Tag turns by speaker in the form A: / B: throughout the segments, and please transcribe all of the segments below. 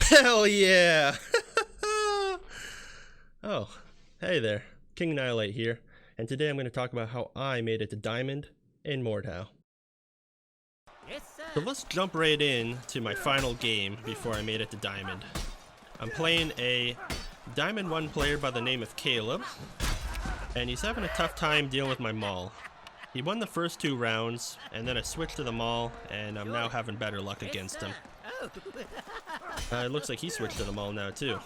A: Hell yeah! Oh, hey there. King Annihilate here, and today I'm going to talk about how I made it to Diamond in Mordhau.
B: Yes, sir.
A: So let's jump right in to my final game before I made it to Diamond. I'm playing a Diamond 1 player by the name of Caleb, and he's having a tough time dealing with my Maul. He won the first 2 rounds, and then I switched to the Maul, and I'm now having better luck against him.
B: Oh.
A: It looks like he switched to the Maul now too.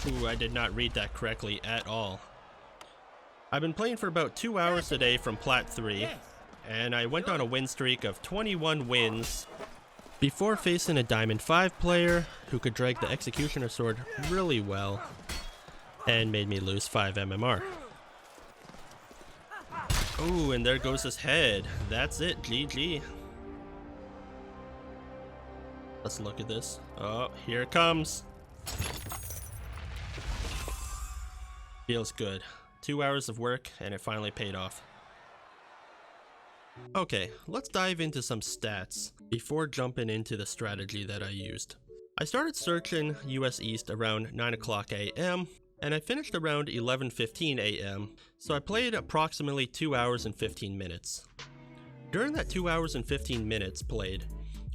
A: Ooh, I did not read that correctly at all. I've been playing for about 2 hours today from Plat 3,
B: Yes.
A: and I went on a win streak of 21 wins before facing a Diamond 5 player who could drag the Executioner Sword really well and made me lose 5 MMR. Ooh, and there goes his head. That's it, GG. Let's look at this. Oh, here it comes. Feels good. 2 hours of work and it finally paid off. Okay, let's dive into some stats before jumping into the strategy that I used. I started searching US East around 9 o'clock AM and I finished around 11:15 AM, so I played approximately 2 hours and 15 minutes. During that 2 hours and 15 minutes played,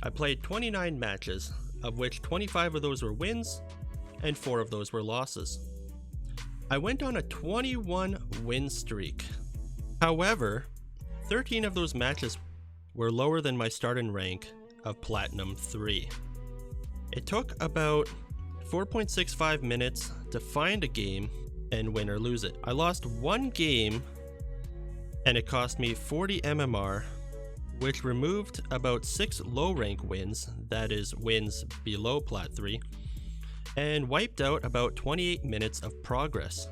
A: I played 29 matches, of which 25 of those were wins and 4 of those were losses. I went on a 21 win streak. However, 13 of those matches were lower than my starting rank of Platinum 3. It took about 4.65 minutes to find a game and win or lose it. I lost 1 game and it cost me 40 MMR, which removed about 6 low rank wins, that is wins below Plat 3, and wiped out about 28 minutes of progress.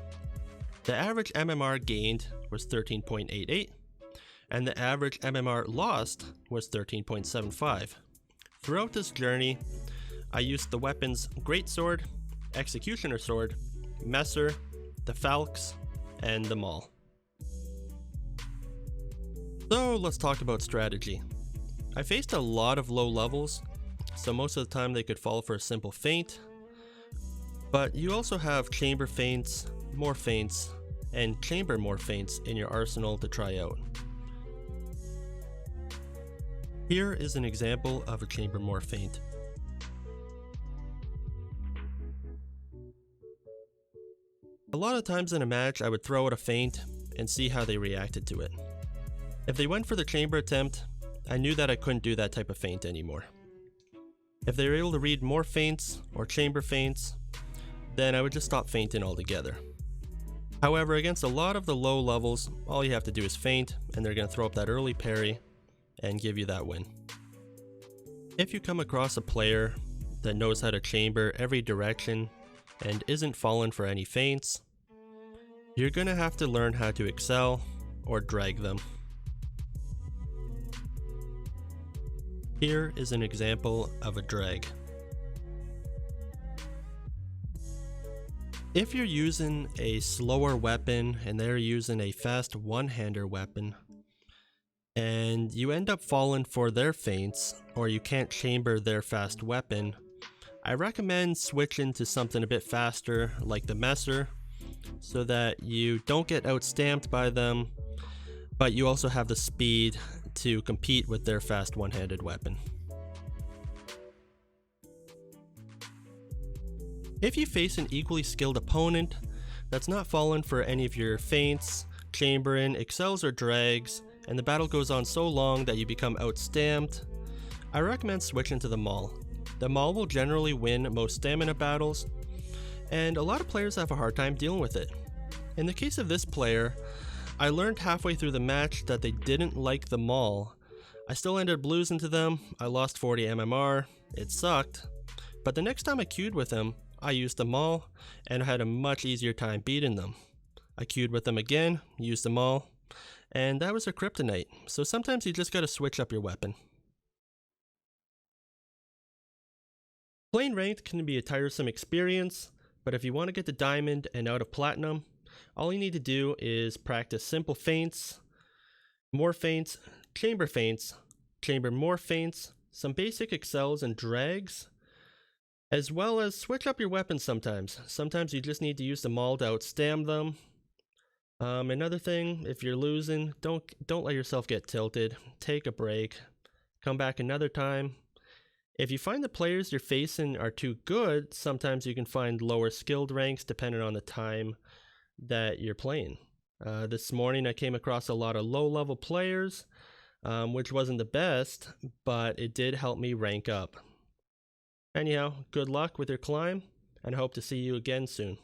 A: The average MMR gained was 13.88, and the average MMR lost was 13.75. Throughout this journey, I used the weapons Greatsword, Executioner Sword, Messer, the Falx, and the Maul. So let's talk about strategy. I faced a lot of low levels, so most of the time they could fall for a simple feint, but you also have chamber feints, more feints, and chamber more feints in your arsenal to try out. Here is an example of a chamber more feint. A lot of times in a match I would throw out a feint and see how they reacted to it. If they went for the chamber attempt, I knew that I couldn't do that type of feint anymore. If they were able to read more feints or chamber feints, then I would just stop feinting altogether. However, against a lot of the low levels, all you have to do is feint and they're going to throw up that early parry and give you that win. If you come across a player that knows how to chamber every direction and isn't falling for any feints, you're going to have to learn how to excel or drag them. Here is an example of a drag. If you're using a slower weapon and they're using a fast one-hander weapon, and you end up falling for their feints, or you can't chamber their fast weapon, I recommend switching to something a bit faster like the Messer, so that you don't get outstamped by them, but you also have the speed to compete with their fast one-handed weapon. If you face an equally skilled opponent that's not falling for any of your feints, chambering, excels, or drags, and the battle goes on so long that you become outstamped, I recommend switching to the Maul. The Maul will generally win most stamina battles, and a lot of players have a hard time dealing with it. In the case of this player, I learned halfway through the match that they didn't like the Maul. I still ended up losing to them, I lost 40 MMR, it sucked, but the next time I queued with him, I used the Maul, and I had a much easier time beating them. I queued with them again, used the Maul, and that was a kryptonite, so sometimes you just gotta switch up your weapon. Playing ranked can be a tiresome experience, but if you want to get to Diamond and out of Platinum, all you need to do is practice simple feints, more feints, chamber more feints, some basic excels and drags, as well as switch up your weapons sometimes. Sometimes you just need to use the maul to outstam them. Another thing, if you're losing, don't let yourself get tilted. Take a break. Come back another time. If you find the players you're facing are too good, sometimes you can find lower skilled ranks depending on the time that you're playing. This morning I came across a lot of low-level players, which wasn't the best, but it did help me rank up. Anyhow, good luck with your climb, and I hope to see you again soon.